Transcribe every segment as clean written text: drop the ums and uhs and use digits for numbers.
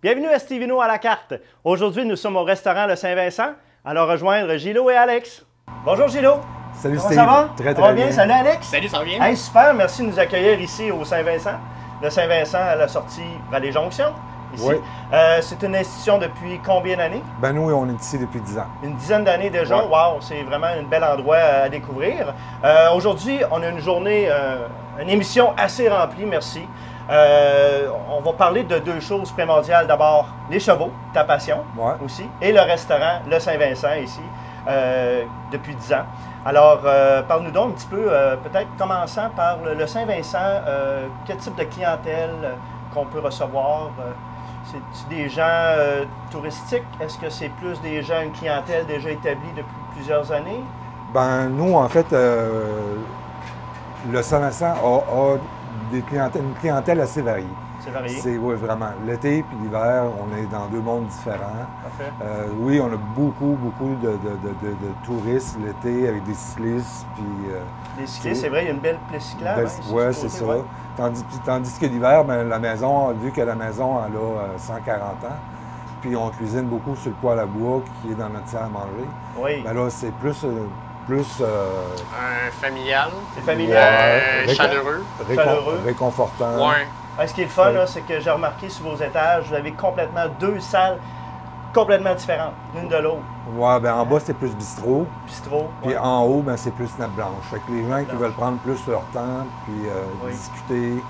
Bienvenue à Stevino à la carte. Aujourd'hui, nous sommes au restaurant Le Saint-Vincent. Allons rejoindre Gillo et Alex. Bonjour Gillo. Salut Comment Steve. ça va? Très Ça va bien. Salut Alex. Salut, ça va bien? Hey, super, merci de nous accueillir ici au Saint-Vincent. Le Saint-Vincent à la sortie Vallée Jonction. Ici. Oui. C'est une institution depuis combien d'années? Ben nous, on est ici depuis 10 ans. Une dizaine d'années déjà. Ouais. Wow, c'est vraiment un bel endroit à découvrir. Aujourd'hui, on a une journée, une émission assez remplie, merci. On va parler de deux choses primordiales. D'abord, les chevaux, ta passion aussi, et le restaurant Le Saint-Vincent ici, depuis 10 ans. Alors, parle-nous donc un petit peu, peut-être commençant par le Saint-Vincent, quel type de clientèle qu'on peut recevoir? C'est des gens touristiques? Est-ce que c'est plus des gens, une clientèle déjà établie depuis plusieurs années? Ben nous, en fait, le Saint-Vincent a une clientèle assez variée. C'est varié? Oui, vraiment. L'été puis l'hiver, on est dans deux mondes différents. Parfait. Oui, on a beaucoup de touristes l'été avec des cyclistes. Puis, les cyclistes, c'est vrai, il y a une belle piste cyclable. Oui, c'est ça. Ouais. Tandis que l'hiver, ben, la maison, vu que la maison elle a 140 ans, puis on cuisine beaucoup sur le poêle à bois qui est dans notre salle à manger. Oui. Ben là, c'est plus familial. C'est familial. Chaleureux. Réconfortant. Ouais. Ce qui est le fun, c'est que j'ai remarqué sur vos étages, vous avez complètement deux salles complètement différentes, l'une de l'autre. Oui, ben en bas, c'est plus bistrot. Bistrot. Puis en haut, ben, c'est plus nappe blanche. Fait que les gens qui veulent prendre plus leur temps puis discuter,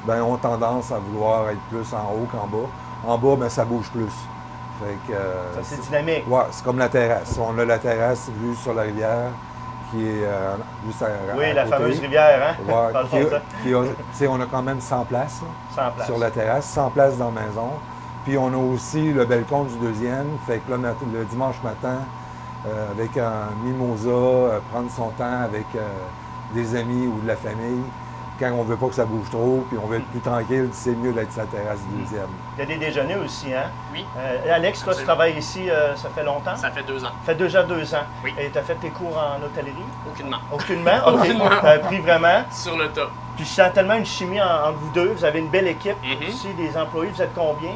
ben, ont tendance à vouloir être plus en haut qu'en bas. En bas, ben, ça bouge plus. Fait que, c'est dynamique. Oui, c'est comme la terrasse. On a la terrasse vue sur la rivière qui est juste à Oui, la côté. fameuse rivière, hein? Ouais, on a quand même 100 places, 100 places sur la terrasse, 100 places dans la maison. Puis on a aussi le balcon du deuxième. Fait que là, le dimanche matin, avec un mimosa, prendre son temps avec des amis ou de la famille, quand on ne veut pas que ça bouge trop, puis on veut être plus tranquille, c'est mieux d'être sur la terrasse du deuxième. Il y a des déjeuners aussi, hein? Oui. Alex, toi, tu travailles ici, ça fait longtemps? Ça fait 2 ans. Ça fait déjà 2 ans. Oui. Et tu as fait tes cours en hôtellerie? Aucunement. Aucunement? OK. Aucunement. Tu as appris vraiment? Sur le tas. Puis je sens tellement une chimie entre vous deux. Vous avez une belle équipe ici, des employés. Vous êtes combien?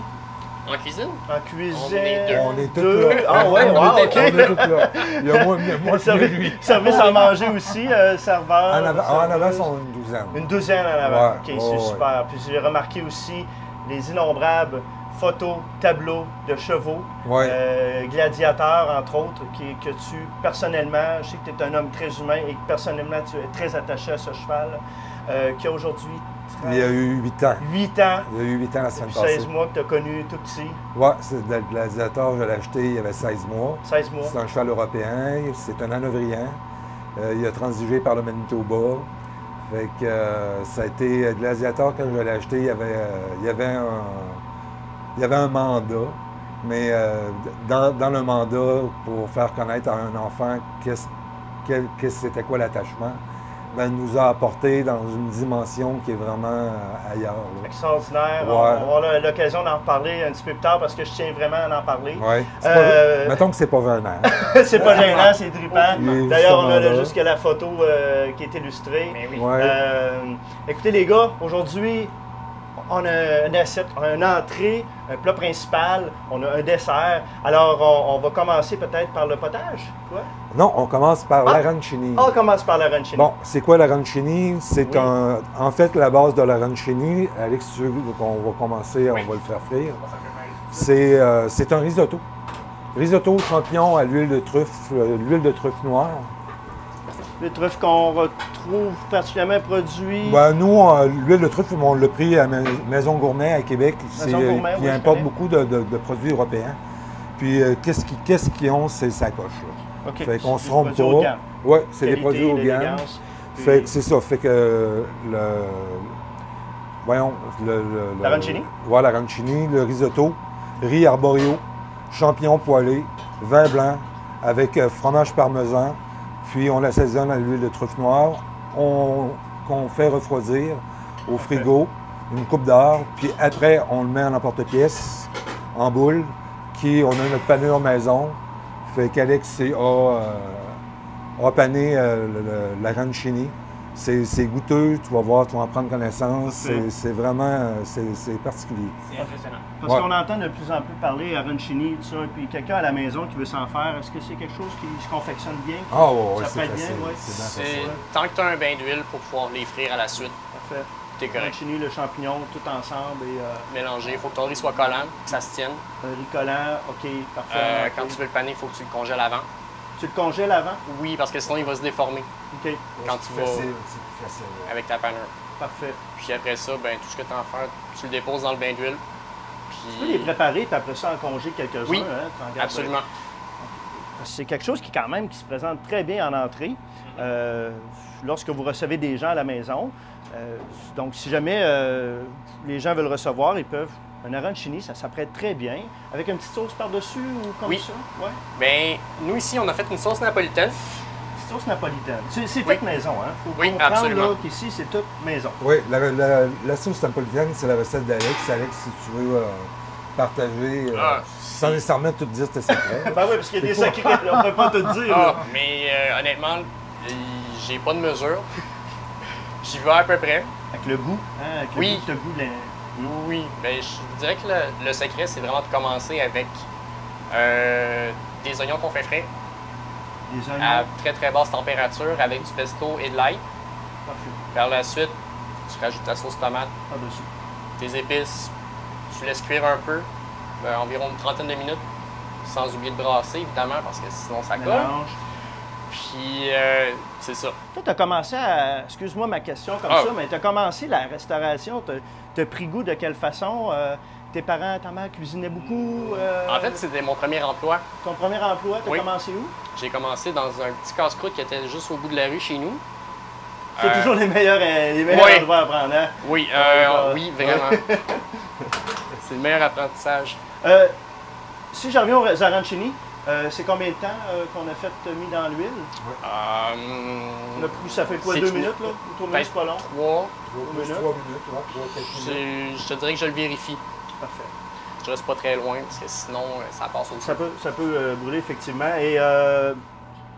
En cuisine? En cuisine? On est tous là. Ah ouais, wow, OK. On est tous là. Il y a moi et lui. Service à manger aussi, serveur? En avant, sont une douzaine. Une douzaine en avant. Ouais, OK, c'est super. Puis j'ai remarqué aussi les innombrables photos, tableaux de chevaux, gladiateurs, entre autres, que tu, personnellement, je sais que tu es un homme très humain et que personnellement, tu es très attaché à ce cheval, qui a aujourd'hui... Il y a eu 8 ans. 8 ans. Il y a eu 8 ans la semaine passée. 16 mois que tu as connu tout petit. Oui, c'est le gladiateur, je l'ai acheté, il y avait 16 mois. 16 mois. C'est un cheval européen, c'est un hanovrian. Il a transigé par le Manitoba. Fait que ça a été gladiateur quand je l'ai acheté, il y avait un mandat. Mais dans le mandat, pour faire connaître à un enfant c'était quoi l'attachement, ben, nous a apporté dans une dimension qui est vraiment ailleurs. Là. Extraordinaire. Ouais. On va avoir l'occasion d'en reparler un petit peu plus tard parce que je tiens vraiment à en parler. Oui. Mettons que c'est pas gênant. C'est pas gênant, c'est trippant. D'ailleurs, on a jusque la photo qui est illustrée. Mais oui. Écoutez les gars, aujourd'hui, on a un assiette, une entrée, un plat principal, on a un dessert. Alors, on va commencer peut-être par le potage, quoi? Non, on commence par l'arancini. On commence par l'arancini. Bon, c'est quoi l'arancini? C'est en fait, la base de l'arancini, Alex, tu veux qu'on va commencer, on va le faire frire. C'est un risotto. Risotto champignons à l'huile de truffe noire. Le truffe qu'on retrouve particulièrement produit. Ben, nous, l'huile de truffe, on l'a pris à Maison Gourmet à Québec. Qui importe beaucoup de produits européens. Puis, qu'est-ce qu'ils ont, c'est sa coche. Okay. Fait qu'on se trompe pas. Oui, c'est des produits haut de gamme. Fait que c'est ça. Fait que l'arancini? Oui, l'arancini, le risotto, riz arborio, champignons poêlés, vin blanc avec fromage parmesan. Puis on l'assaisonne à l'huile de truffe noire, qu'on fait refroidir au frigo, une coupe d'heure. Puis après, on le met en emporte-pièce, en boule, on a notre panure maison. Fait qu'Alex a pané l'arancini C'est goûteux, tu vas voir, tu vas en prendre connaissance. Parfait. C'est vraiment c'est particulier. C'est impressionnant. Parce Ouais. qu'on entend de plus en plus parler arancini, tout ça, puis quelqu'un à la maison qui veut s'en faire, est-ce que c'est quelque chose qui se confectionne bien? Ah ouais, Ça c'est fait bien, facile. ouais. C'est bien C'est facile. tant que tu as un bain d'huile pour pouvoir les frire à la suite, Parfait. t'es correct. Arancini, le champignon, tout ensemble et Mélanger, il faut que ton riz soit collant, que ça se tienne. un riz collant, ok, parfait. Ok. Quand tu veux le paner, il faut que tu le congèles avant. Tu le congèles avant? Oui, parce que sinon il va se déformer Ok, quand C'est tu plus vas facile, c'est plus facile. avec ta panure. parfait. Puis après ça, ben, tout ce que tu as à faire, tu le déposes dans le bain d'huile. Tu peux les préparer, puis après ça, en congé quelques-uns. Oui, hein, tu en gardes- absolument. C'est quelque chose qui, quand même, qui se présente très bien en entrée lorsque vous recevez des gens à la maison. Donc, si jamais les gens veulent recevoir, ils peuvent. Un arancini, ça s'apprête très bien. Avec une petite sauce par-dessus ou comme Oui. ça? Ouais. Ben, nous ici, on a fait une sauce napolitaine. Petite sauce napolitaine. C'est Oui. fait maison, hein? Faut Oui, comprendre absolument. là, qu'ici, c'est tout maison. Oui, la sauce napolitaine, c'est la recette d'Alex. Alex, si tu veux partager, sans nécessairement tout dire tes secrets. Ben oui, parce qu'il y a des secrets, là, on ne peut pas tout dire. Ah, là. mais honnêtement, j'ai pas de mesure. J'y vais à peu près. Avec le goût, hein? Avec Oui. le goût de la... Oui, ben, je dirais que le secret, c'est vraiment de commencer avec des oignons qu'on fait frais des oignons. à très très basse température avec du pesto et de l'ail. Parfait. Par la suite, tu rajoutes ta sauce tomate, Par-dessus. tes épices, tu laisses cuire un peu, environ une trentaine de minutes, sans oublier de brasser évidemment parce que sinon ça colle. Mélange. Puis c'est ça. Toi, tu as commencé à. Excuse-moi ma question comme Ah. ça, mais tu as commencé la restauration. Tu as pris goût de quelle façon? Tes parents, ta mère cuisinaient beaucoup? En fait, c'était mon premier emploi. Ton premier emploi, tu as Oui. commencé où? J'ai commencé dans un petit casse-croûte qui était juste au bout de la rue chez nous. C'est toujours les meilleurs oui. endroits à prendre, hein? Oui, oui, vraiment. C'est le meilleur apprentissage. Si je reviens aux arancini, c'est combien de temps qu'on a fait mis dans l'huile? Ça fait quoi, c'est 2 tout. minutes, là? Tourner, c'est pas long. 3. 3 minutes, 4 minutes. Je te dirais que je le vérifie. Parfait. Je reste pas très loin parce que sinon, ça passe au Ça peut brûler, effectivement. Et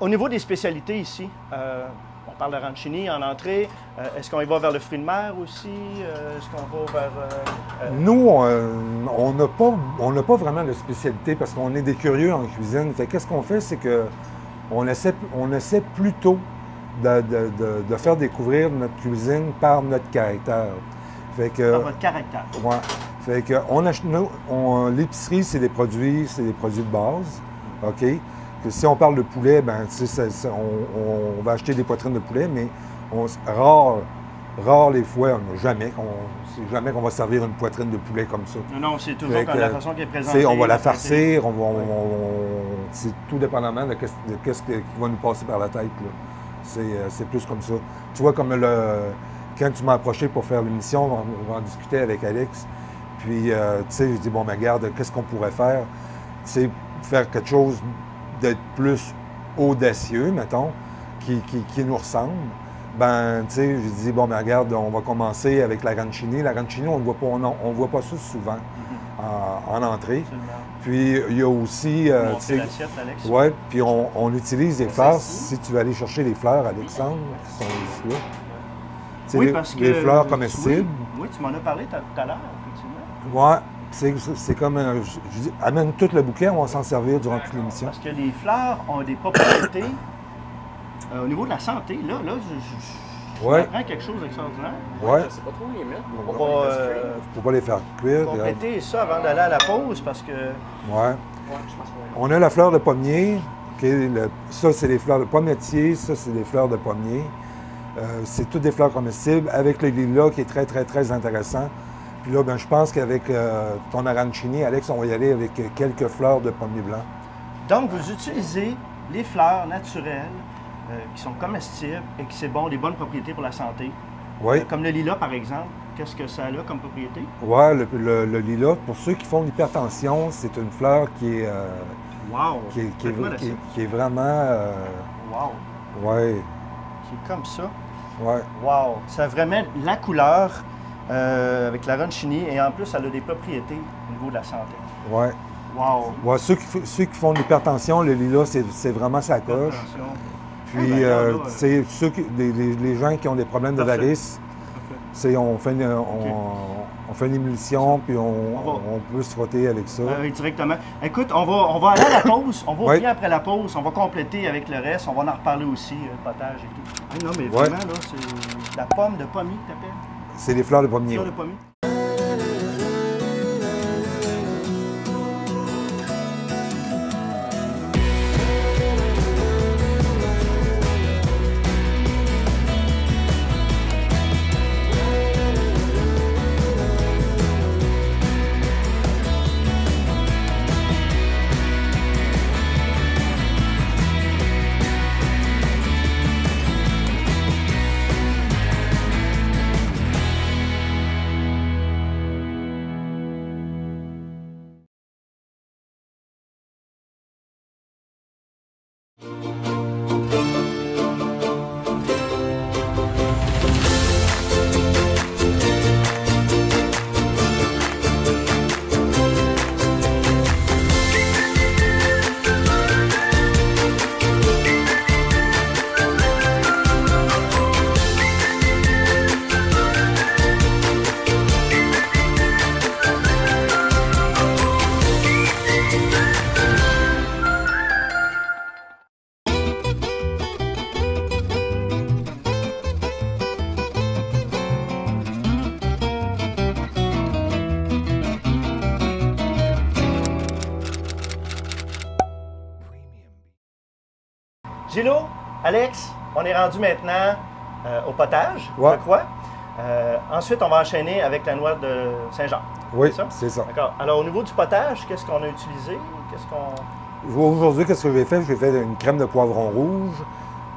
au niveau des spécialités ici, on parle d'arancini en entrée. Est-ce qu'on y va vers le fruit de mer aussi? Est-ce qu'on va vers... Nous, on n'a pas vraiment de spécialité parce qu'on est des curieux en cuisine. Fait qu'est-ce qu'on fait, c'est que on essaie plutôt de faire découvrir notre cuisine par notre caractère. Fait que, Par votre caractère. ouais. Fait que l'épicerie, c'est des produits de base, OK? Que si on parle de poulet, ben, tu sais, on va acheter des poitrines de poulet, mais rare les fois, c'est jamais qu'on va servir une poitrine de poulet comme ça. Non, c'est toujours Fait que, la façon qui est Tu présentée. sais, on va la farcir. farcir, c'est tout dépendamment de qu'est-ce qui va nous passer par la tête, là. C'est plus comme ça. Tu vois, comme quand tu m'as approché pour faire l'émission, on va en discuter avec Alex. Puis, tu sais, je dis, bon, mais regarde, qu'est-ce qu'on pourrait faire? C'est faire quelque chose d'être plus audacieux, mettons, qui nous ressemble. Ben, tu sais, j'ai dit, bon, mais regarde, on va commencer avec l'arancini. L'arancini, on ne voit pas ça souvent en entrée. Absolument. Puis, il y a aussi... Montrer tu sais, l'assiette, Alex. oui, puis on utilise des fleurs. ici. Si tu veux aller chercher les fleurs, Alexandre, qui sont ici, là. Tu sais, Oui, parce que... les fleurs comestibles. Oui, tu m'en as parlé tout à l'heure, effectivement. Ouais, c'est comme... je dis, amène tout le bouquet, on va s'en servir durant toute l'émission. Parce que les fleurs ont des propriétés au niveau de la santé. Là, je Ouais. apprends quelque chose d'extraordinaire. Ouais, Je sais pas trop où les mettre. On va faut pas les faire cuire. compléter ça avant d'aller à la pause parce que... Ouais. Ouais, je pense que On a la fleur de pommier. Ça, c'est les fleurs de pommetier. Ça, c'est des fleurs de pommier. C'est toutes des fleurs comestibles avec le lilas qui est très, très, très intéressant. Puis là, ben, je pense qu'avec ton arancini, Alex, on va y aller avec quelques fleurs de pommier blanc. Donc, vous utilisez les fleurs naturelles qui sont comestibles et qui, c'est bon, des bonnes propriétés pour la santé. Oui. Comme le lilas, par exemple. Qu'est-ce que ça a comme propriété? Oui, le lilas, pour ceux qui font l'hypertension, c'est une fleur qui est, Wow! qui est vraiment... Wow! Oui, Qui est comme ça. oui. Wow! Ça a vraiment la couleur avec l'arancini et en plus, elle a des propriétés au niveau de la santé. Oui. Wow! Ouais, ceux qui font de l'hypertension, le lilas, c'est vraiment sa coche. Attention. Puis, ben, là, c'est les gens qui ont des problèmes de Parfait. varices, on fait une émulsion, puis on peut se frotter avec ça. Directement. Écoute, on va aller à la pause. On va Oui. revenir après la pause. On va compléter avec le reste. On va en reparler aussi, le potage et tout. Ah, non, mais vraiment, là, c'est la pomme de pommier que t'appelles? C'est les fleurs de pommier. Fleur de pommier. Gillo, Alex, on est rendu maintenant au potage, Ouais. je crois. Ensuite, on va enchaîner avec la noix de Saint-Jean. Oui, C'est ça? c'est ça. D'accord. Alors, au niveau du potage, qu'est-ce qu'on a utilisé? Qu'est-ce qu'on... Aujourd'hui, qu'est-ce que j'ai fait? J'ai fait une crème de poivron rouge.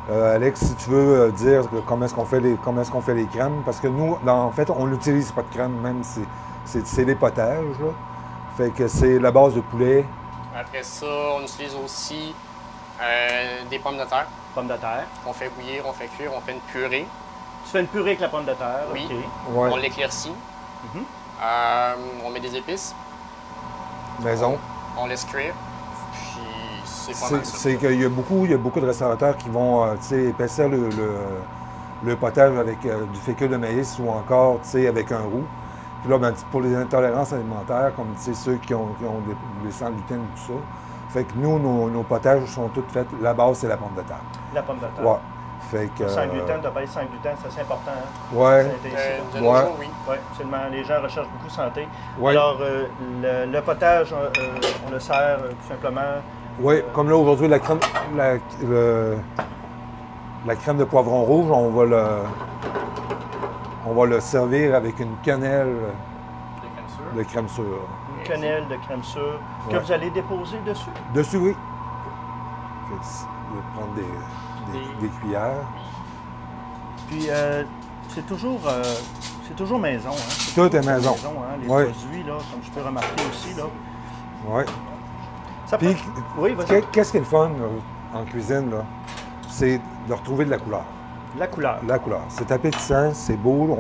Alex, si tu veux dire comment est-ce qu'on fait les crèmes, parce que nous, en fait, on n'utilise pas de crème, même si c'est des potages, là. Fait que c'est la base de poulet. Après ça, on utilise aussi des pommes de terre. Pommes de terre. On fait bouillir, on fait cuire, on fait une purée. Tu fais une purée avec la pomme de terre. Oui. OK. Ouais, On l'éclaircit. Mhm. On met des épices. maison. On laisse cuire. Puis c'est pas mal ça. C'est qu'il y a beaucoup de restaurateurs qui vont tu sais, épaissir le potage avec du fécule de maïs ou encore tu sais, avec un roux. Puis là, ben, pour les intolérances alimentaires, comme tu sais, ceux qui ont des sans gluten et tout ça, fait que nous, nos potages sont toutes faites. La base, c'est la pomme de terre. La pomme de terre. Ouais. Fait que. Sans gluten, tu as parlé sans gluten, c'est assez important. Hein? Ouais. Santé ici, De là. nos Ouais. jours, oui. Oui, absolument. Les gens recherchent beaucoup santé. Ouais. Alors, le potage, on le sert tout simplement. Oui, comme là aujourd'hui, la crème de poivron rouge, on va le servir avec une quenelle Des crèmes sûres. de crème sûre. Une quenelle de crème sûre que Ouais. vous allez déposer dessus. Dessus, oui. Fait que je vais prendre des cuillères. Puis, c'est toujours maison. Hein? C'est Tout est toujours maison. hein? Les Ouais. produits, là, comme je peux remarquer aussi. Là. Oui. Ça peut... Puis, Oui, vas-y. qu'est-ce qui est le fun là, en cuisine, là? C'est de retrouver de la couleur. La couleur. La couleur. C'est appétissant, c'est beau.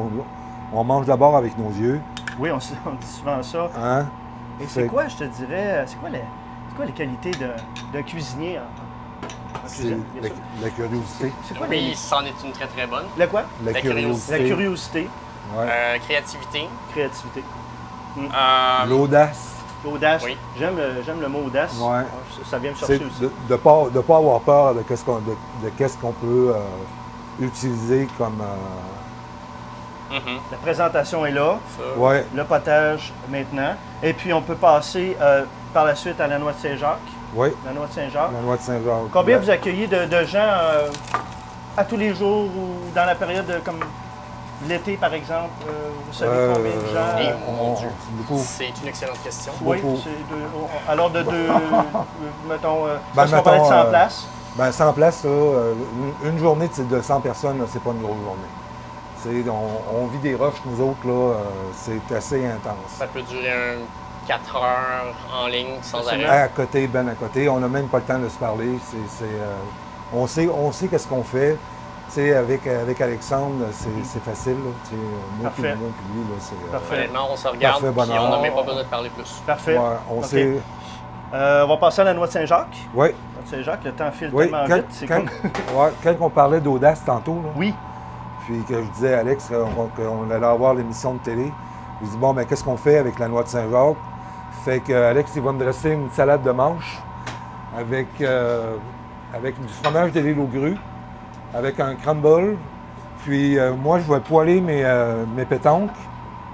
On mange d'abord avec nos yeux. Oui, on dit souvent ça. Hein? Et c'est Fait- quoi, je te dirais, c'est quoi les qualités d'un cuisinier en C'est cuisine? bien sûr? la curiosité. C'est quoi Oui, c'en est une très très bonne. La quoi? La La curiosité. La curiosité, Ouais. Créativité. créativité. L'audace. L'audace. Oui. J'aime le mot audace. Ouais. Ça vient me C'est chercher aussi. de ne pas avoir peur de qu'est-ce qu'on peut utiliser comme. Mhm. La présentation est là. Ça. Ouais. Le potage maintenant. Et puis on peut passer par la suite à la noix de Saint-Jacques. Oui. La noix de Saint-Jacques. La noix de Saint-Jacques. Combien vous accueillez de gens à tous les jours ou dans la période comme l'été par exemple? Vous savez combien de gens? Et mon Dieu. Beaucoup. C'est une excellente question. Oui, beaucoup. alors de deux, mettons, Ben, est-ce qu'on parlait de mettons, 100 places? Ben, 100 places, là, une journée de 100 personnes, là, c'est pas une grosse journée. On vit des rushs, nous autres, là, c'est assez intense. Ça peut durer 4 heures en ligne sans Absolument. arrêt. À côté, ben à côté, on n'a même pas le temps de se parler. On sait qu'est-ce qu'on fait. Tu sais, avec Alexandre, c'est facile. Là, tu sais, moi puis Parfait. lui, là, c'est... Parfait. Honnêtement, on se regarde Parfait, et bonheur. on n'a même pas besoin de parler plus. Parfait. ouais, on OK. sait... On va passer à la noix de Saint-Jacques. Oui, de Saint-Jacques, le temps file Oui, tellement vite. C'est comme... ouais, quand on parlait d'audace tantôt, là, Oui, puis que je disais à Alex qu'on allait avoir l'émission de télé, je dis bon, ben qu'est-ce qu'on fait avec la noix de Saint-Jacques? Fait que Alex, il va me dresser une salade de manche avec du fromage de l'île aux grues, avec un crumble. Puis moi, je vais poêler mes pétanques.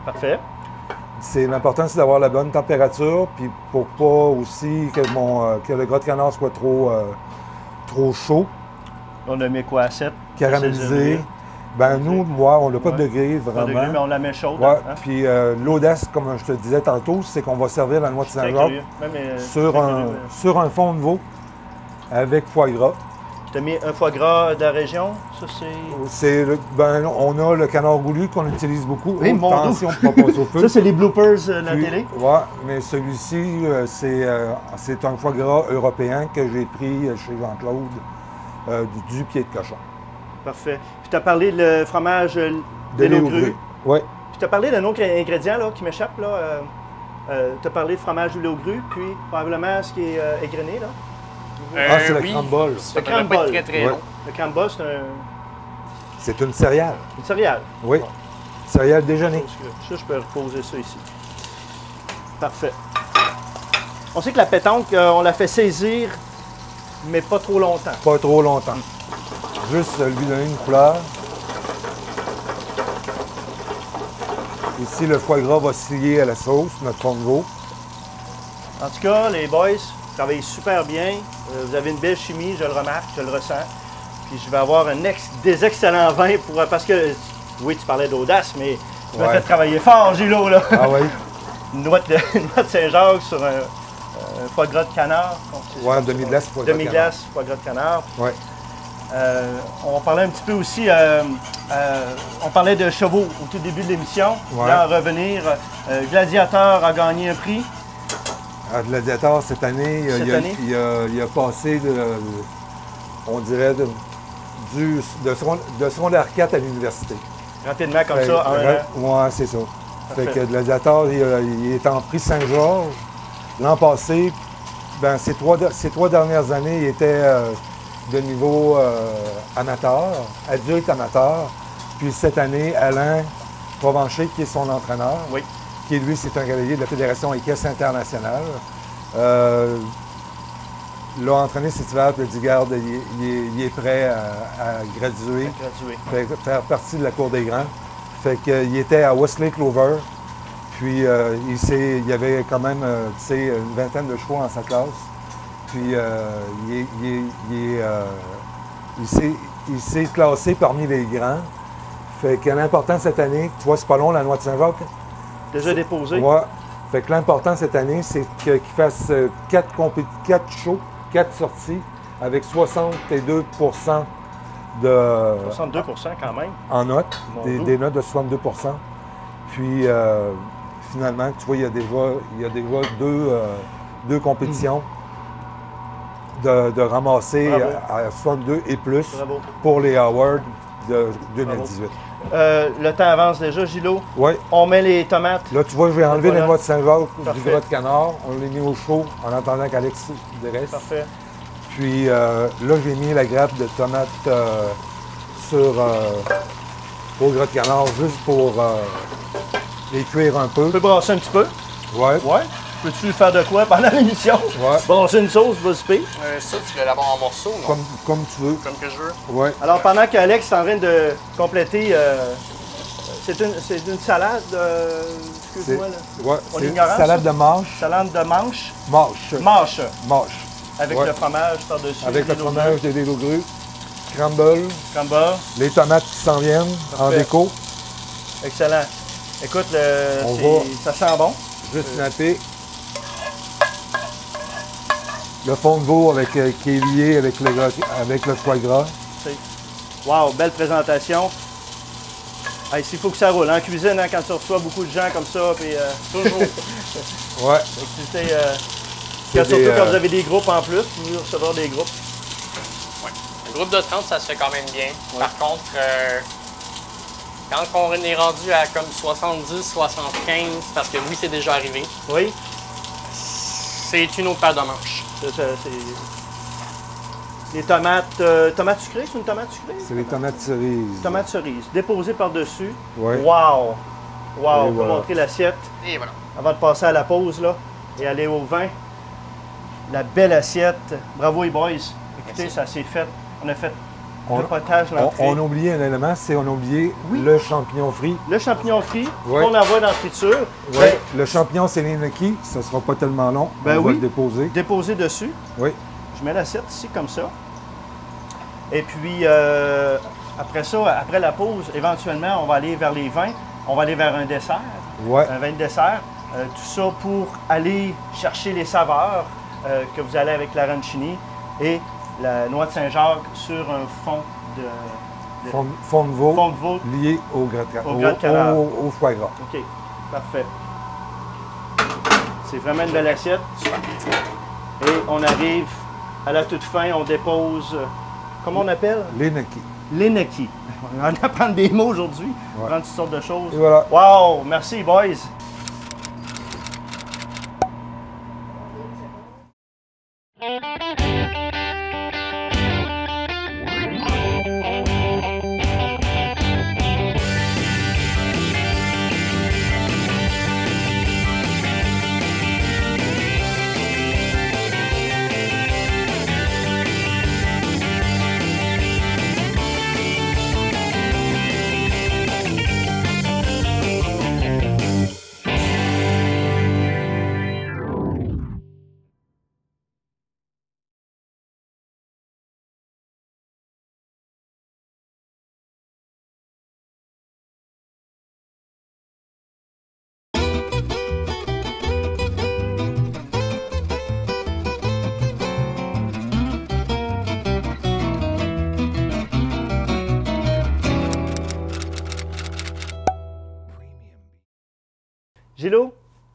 parfait. L'important, c'est d'avoir la bonne température, puis pour pas aussi que le gras de canard soit trop chaud, On a mis quoi à 7? caramélisé. Ben nous, moi, on n'a pas de degré, Pas vraiment. de grue, mais on la met chaude. Ouais, hein? puis l'audace, comme je te disais tantôt, c'est qu'on va servir la noix de Très Saint-Jacques curieux. Même, sur un fond de veau avec foie gras. Tu as mis un foie gras de la région, ça c'est... On a le canard goulu qu'on utilise beaucoup. Oui, mon Attention, pour pas passer au feu. Ça c'est les bloopers de la Puis, télé? ouais, mais celui-ci, c'est un foie gras européen que j'ai pris chez Jean-Claude du pied de cochon. Parfait. Puis tu as parlé le fromage De l'eau l'eau grue. grue. Oui. Puis tu as parlé d'un autre ingrédient là, qui m'échappe. Tu as parlé de fromage de l'eau grue, puis probablement ce qui est égrené. Là. C'est le oui. crumble. Ça Le devrait pas crumble. être très très Ouais. long. Le crumble, c'est C'est une céréale. une céréale. Oui. Bon. Céréale déjeuner. Ça, je peux reposer ça ici. Parfait. On sait que la pétanque, on la fait saisir, mais pas trop longtemps. Pas trop longtemps. Juste lui donner une couleur. Ici, le foie gras va se lier à la sauce, notre fond de veau. En tout cas, les boys, vous travaillez super bien. Vous avez une belle chimie, je le remarque, je le ressens. Puis je vais avoir des excellents vins parce que, oui, tu parlais d'audace, mais tu m'as Ouais. fait travailler fort, Gilo, là. Ah oui? Une noix de Saint-Jacques sur un foie gras de canard. Donc, c'est Ouais, ça, demi-glace, foie gras de Demi-glace, foie gras de canard. Oui. On parlait un petit peu aussi, on parlait de chevaux au tout début de l'émission. Ouais. Là, en revenir, Gladiateur a gagné un prix. À Gladiator, cette année, il a passé on dirait, de secondaire 4 à l'université. Rapidement comme ça, en un an. Oui, c'est ça. Fait Parfait. que Gladiator, il est en prix Saint-Georges. L'an passé, ben, ces trois dernières années, il était de niveau amateur, adulte amateur. Puis cette année, Alain Provencher, qui est son entraîneur, Oui. qui lui, c'est un cavalier de la Fédération équestre internationale. L'a entraîné cet hiver, puis il a dit, garde, il est prêt à graduer, Gradué. faire partie de la Cour des Grands. Fait qu'il était à Wesley Clover, puis il y avait quand même une vingtaine de chevaux en sa classe. Puis il s'est classé parmi les grands. Fait que l'important cette année, tu vois, c'est pas long la noix de Saint-Jacques. Déjà déposé. Ouais. Fait que l'important cette année, c'est qu'il fasse 4 shows, 4 sorties, avec 62 de 62 quand même. en notes, Mon des Dieu. notes de 62 Puis finalement, tu vois, il y a déjà deux compétitions de ramasser Bravo. à 62 et plus Bravo. pour les awards de 2018. Le temps avance déjà, Gilo. Oui. On met les tomates. Là, tu vois, je vais enlever Voilà. les noix de Saint-Jacques du Parfait. gras de canard. On les met au chaud en attendant qu'Alex dresse. Parfait. Puis là, j'ai mis la grappe de tomates au gras de canard juste pour les cuire un peu. On peut brasser un petit peu. Ouais. Ouais. Peux-tu faire de quoi pendant l'émission? Ouais. Brasser une sauce, pas si pire. Ça, tu veux l'avoir en morceaux, non? Comme tu veux. Comme que je veux. Ouais. Alors, pendant qu'Alex est en train de compléter, c'est une salade, excuse-moi, là. Ouais, On c'est une ignorant, salade ça? de manche. Salade de manche. Mâche. Mâche. Avec Ouais. le fromage par-dessus. Avec le les fromage de l'île aux grues. Crumble. Crumble. Les tomates qui s'en viennent en Parfait. déco. Excellent. Écoute, On va- ça sent bon. Juste snapper. Le fond de veau qui est lié avec le foie gras. Wow, belle présentation. Hey, s'il faut que ça roule. En cuisine, hein, quand tu reçois beaucoup de gens comme ça, puis Toujours. Ouais. l'activité, C'est surtout des, quand vous avez des groupes en plus, vous voulez recevoir des groupes. Un groupe de 30, ça se fait quand même bien. Par contre, quand on est rendu à comme 70, 75, parce que oui, c'est déjà arrivé, Oui, c'est une autre paire de manches. Les tomates, tomates sucrées, c'est une tomate sucrée? C'est les tomates cerises. Tomates cerises, déposées par-dessus. Oui. Wow! Wow! Et On va voilà. montrer l'assiette Et voilà. avant de passer à la pause là, et aller au vin. La belle assiette. Bravo les boys. Écoutez, Merci. ça s'est fait. On a fait On- le potage, l'entrée. On a oublié un élément, c'est on a oublié Oui. le champignon frit. Le champignon frit, Ouais. qu'on envoie dans la friture. Ouais. Le champignon, c'est l'inaki, ça ne sera pas tellement long. Ben on va oui. le déposer. Déposé dessus. Oui. Je mets l'assiette ici comme ça. Et puis, après ça, après la pause, éventuellement, on va aller vers les vins. On va aller vers un dessert, Ouais. un vin de dessert. Tout ça pour aller chercher les saveurs que vous allez avec l'arancini et la noix de Saint-Jacques sur un fond de Fond de veau fond de veau. lié au gras de Au gras de canard. au foie gras. OK, parfait. C'est vraiment une belle assiette. Et on arrive à la toute fin, on dépose, comment on appelle? L'inaki. L'inaki. On va en apprendre des mots aujourd'hui, Ouais. apprendre toutes sortes de choses. Et voilà. Wow! Merci, boys! Gillo,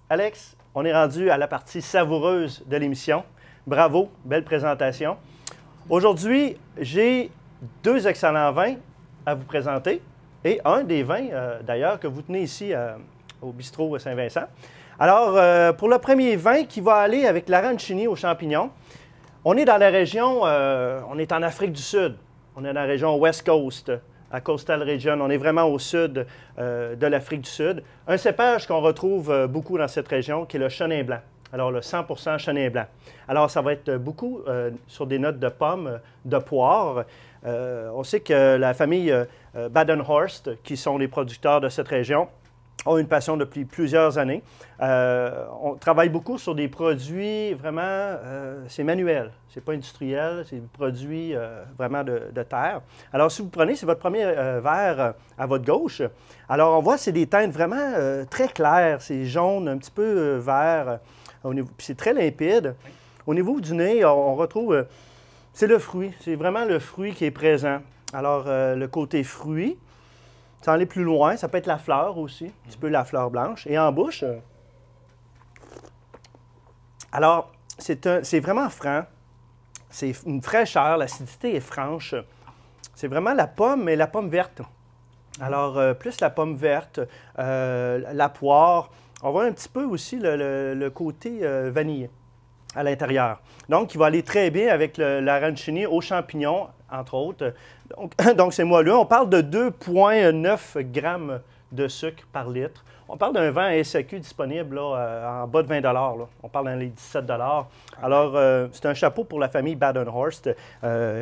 Alex, on est rendu à la partie savoureuse de l'émission. Bravo, belle présentation. Aujourd'hui, j'ai deux excellents vins à vous présenter et un des vins, d'ailleurs, que vous tenez ici au bistrot Saint-Vincent. Alors, pour le premier vin qui va aller avec l'arancini aux champignons, on est dans la région, on est en Afrique du Sud. On est dans la région West Coast, à Coastal Region. On est vraiment au sud de l'Afrique du Sud. Un cépage qu'on retrouve beaucoup dans cette région, qui est le chenin blanc. Alors, le 100% chenin blanc. Alors, ça va être beaucoup sur des notes de pommes, de poire. On sait que la famille Badenhorst, qui sont les producteurs de cette région, ont une passion depuis plusieurs années. On travaille beaucoup sur des produits vraiment, c'est manuel, c'est pas industriel, c'est des produits vraiment de terre. Alors, si vous prenez, c'est votre premier verre à votre gauche. Alors, on voit, c'est des teintes vraiment très claires, c'est jaune, un petit peu vert, puis c'est très limpide. Au niveau du nez, on retrouve, c'est le fruit, c'est vraiment le fruit qui est présent. Alors, le côté fruit. Sans aller plus loin, ça peut être la fleur aussi, un petit peu la fleur blanche. Et en bouche, alors, c'est vraiment franc. C'est une fraîcheur, l'acidité est franche. C'est vraiment la pomme et la pomme verte. Alors, plus la pomme verte, la poire. On voit un petit peu aussi le côté vanille à l'intérieur. Donc, il va aller très bien avec l'arancini aux champignons, entre autres. Donc c'est moelleux. On parle de 2,9 grammes de sucre par litre. On parle d'un vin SAQ disponible là, en bas de 20 là. On parle dans les 17 Alors, c'est un chapeau pour la famille Badenhorst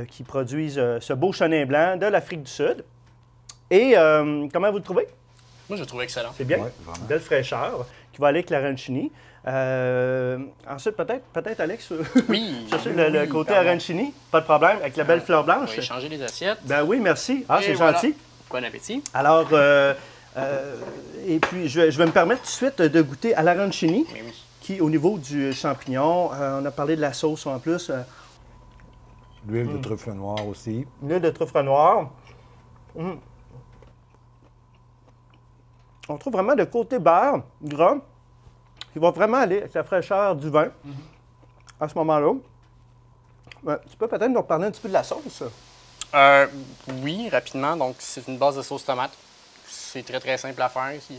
qui produisent ce beau chenin blanc de l'Afrique du Sud. Et comment vous le trouvez? Moi, je le trouve excellent. C'est bien. Ouais, vraiment. Belle fraîcheur qui va aller avec l'arancini. Ensuite, peut-être Alex, Oui. chercher oui, le oui, côté pardon. arancini, pas de problème, avec la belle fleur On blanche. va échanger les assiettes. Ben oui, merci. Ah, Et c'est voilà. gentil. Bon appétit. Alors, et puis, je vais me permettre tout de suite de goûter à l'arancini, Oui, oui. qui, au niveau du champignon, on a parlé de la sauce en plus, L'huile de truffe noire aussi. l'huile de truffe noire. On trouve vraiment le côté beurre, gras, qui va vraiment aller avec la fraîcheur du vin à ce moment-là. Tu peux peut-être nous reparler un petit peu de la sauce? Oui, rapidement. Donc, c'est une base de sauce tomate. C'est très, très simple à faire. Il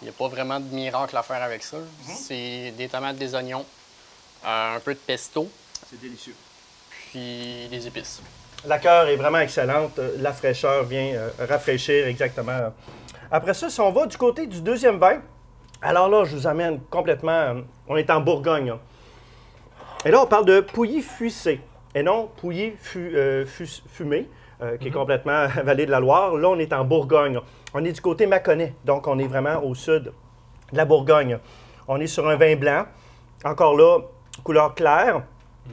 n'y a pas vraiment de miracle à faire avec ça. C'est des tomates, des oignons, un peu de pesto. C'est délicieux. puis les épices. La cœur est vraiment excellente. La fraîcheur vient rafraîchir exactement. Après ça, si on va du côté du deuxième vin, alors là, je vous amène complètement... on est en Bourgogne. Là. Et là, on parle de Pouilly Fuissé et non Pouilly Fumé, qui est complètement vallée de la Loire. Là, on est en Bourgogne. On est du côté Mâconnais, donc on est vraiment au sud de la Bourgogne. On est sur un vin blanc, encore là, couleur claire.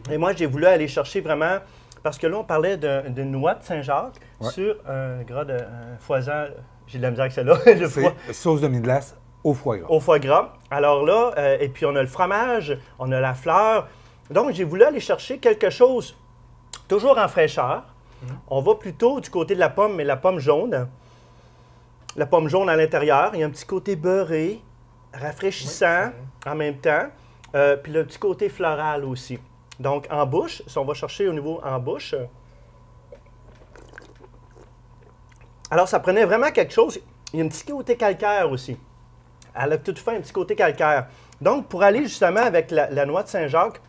Et moi, j'ai voulu aller chercher vraiment, parce que là, on parlait d'une noix de Saint-Jacques sur un gras de foisin. J'ai de la misère avec celle-là. C'est sauce demi-glace au foie gras. Au foie gras. Alors là, et puis on a le fromage, on a la fleur. Donc, j'ai voulu aller chercher quelque chose toujours en fraîcheur. On va plutôt du côté de la pomme, mais la pomme jaune. La pomme jaune à l'intérieur. Il y a un petit côté beurré, rafraîchissant en même temps. Puis le petit côté floral aussi. Donc, en bouche, si on va chercher au niveau en bouche. Alors, ça prenait vraiment quelque chose. Il y a un petit côté calcaire aussi. Elle a tout fait un petit côté calcaire. Donc, pour aller justement avec la noix de Saint-Jacques,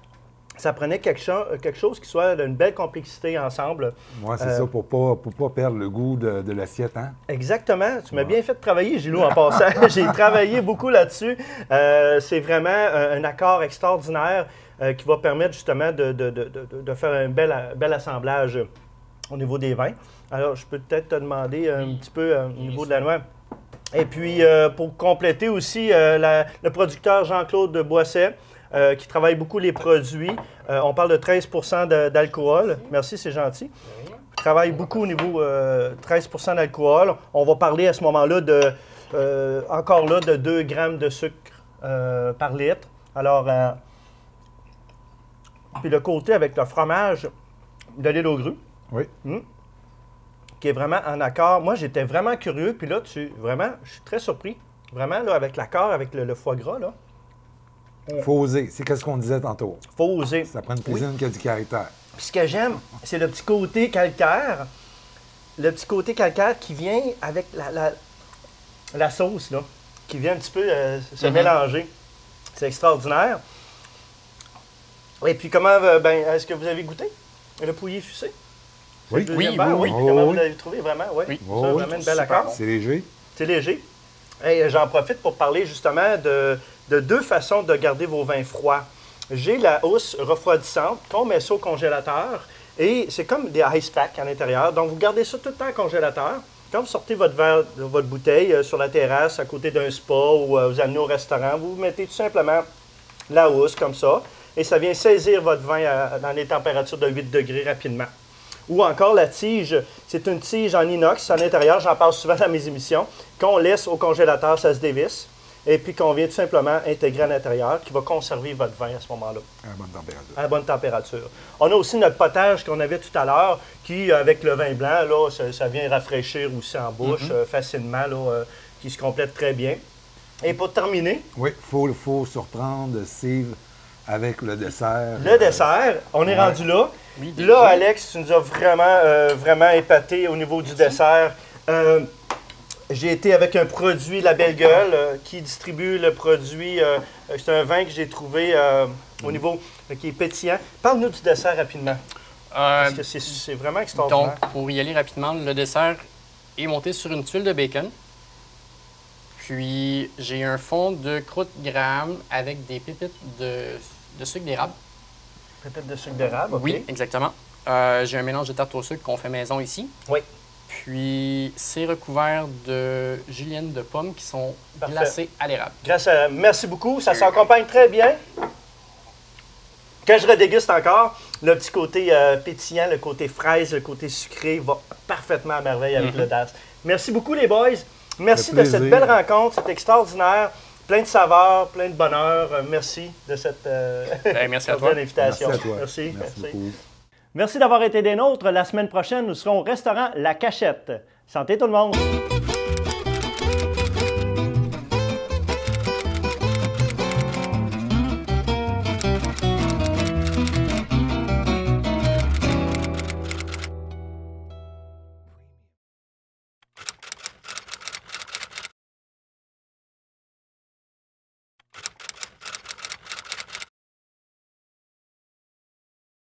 ça prenait quelque chose qui soit d'une belle complexité ensemble. Oui, c'est ça, pour pas perdre le goût de l'assiette. Hein? Exactement. Tu m'as bien fait travailler, Gilou, en passant. J'ai travaillé beaucoup là-dessus. C'est vraiment un accord extraordinaire qui va permettre justement de faire un bel assemblage au niveau des vins. Alors, je peux peut-être te demander un petit peu au niveau de la noix. Et puis, pour compléter aussi, le producteur Jean-Claude Boisset, qui travaille beaucoup les produits. On parle de 13 d'alcool. Merci, c'est gentil. Il travaille beaucoup au niveau 13 d'alcool. On va parler à ce moment-là encore là, de 2 grammes de sucre par litre. Alors, puis le côté avec le fromage de l'île aux grues. Oui. Qui est vraiment en accord. Moi, j'étais vraiment curieux. Puis là, je suis très surpris. Vraiment, là, avec l'accord, avec le foie gras, là. Faut oser. C'est ce qu'on disait tantôt. Faut oser. Ça prend une cuisine qui a du caractère. Puis ce que j'aime, c'est le petit côté calcaire. Le petit côté calcaire qui vient avec la sauce, là. Qui vient un petit peu se mélanger. C'est extraordinaire. Et puis, comment, est-ce que vous avez goûté le Pouilly Fuissé? Oui. Comment vous l'avez trouvé, vraiment? Oui. Ça, vraiment une belle accord. C'est léger. C'est léger. Et j'en profite pour parler justement de 2 façons de garder vos vins froids. J'ai la housse refroidissante qu'on met ça au congélateur et c'est comme des ice packs à l'intérieur. Donc, vous gardez ça tout le temps au congélateur. Quand vous sortez votre verre, votre bouteille sur la terrasse à côté d'un spa ou vous amenez au restaurant, vous mettez tout simplement la housse comme ça et ça vient saisir votre vin dans les températures de 8 degrés rapidement. Ou encore la tige, c'est une tige en inox à l'intérieur, j'en parle souvent dans mes émissions, qu'on laisse au congélateur, ça se dévisse, et puis qu'on vient tout simplement intégrer à l'intérieur, qui va conserver votre vin à ce moment-là. À bonne température. À bonne température. On a aussi notre potage qu'on avait tout à l'heure, qui, avec le vin blanc, là, ça vient rafraîchir aussi en bouche facilement, là, qui se complète très bien. Et pour terminer... Oui, il faut surprendre Steve avec le dessert. Le dessert, on est rendu là. Oui, là, Alex, tu nous as vraiment épaté au niveau du dessert. J'ai été avec un produit La Belle Gueule qui distribue le produit. C'est un vin que j'ai trouvé au niveau qui est pétillant. Parle-nous du dessert rapidement. Parce que c'est vraiment extraordinaire. Donc, pour y aller rapidement, le dessert est monté sur une tuile de bacon. Puis, j'ai un fond de croûte graham avec des pépites de sucre d'érable. Pépites de sucre d'érable, OK. Oui, exactement. J'ai un mélange de tarte au sucre qu'on fait maison ici. Oui. Puis, c'est recouvert de juliennes de pommes qui sont glacées à l'érable. Merci beaucoup. Ça s'accompagne très bien. Quand je redéguste encore, le petit côté pétillant, le côté fraise, le côté sucré va parfaitement à merveille avec le DAS. Merci beaucoup, les boys. Merci de cette belle rencontre. C'est extraordinaire. Plein de saveurs, plein de bonheur. Merci de cette merci à toi. invitation. Merci à toi. Merci. Beaucoup. Merci d'avoir été des nôtres. La semaine prochaine, nous serons au restaurant La Cachette. Santé tout le monde!